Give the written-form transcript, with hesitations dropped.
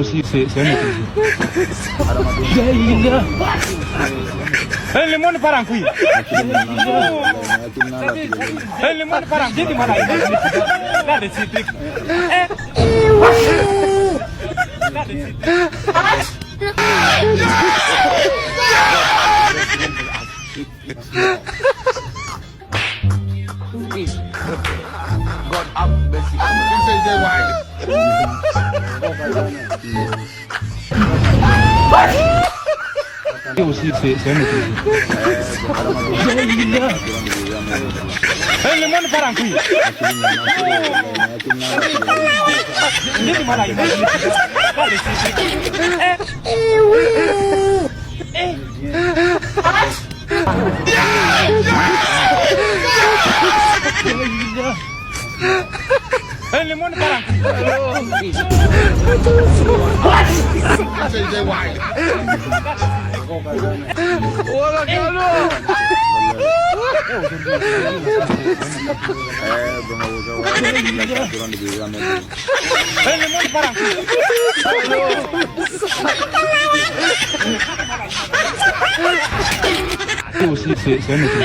aussi, c'est un autre. Le monde part en couille. Le monde part en couille. Là, des trucs. God up, Bessie. Aussi, c'est un autre. Le monde part en couille. Le monde part en couille. Aussi, c'est un autre.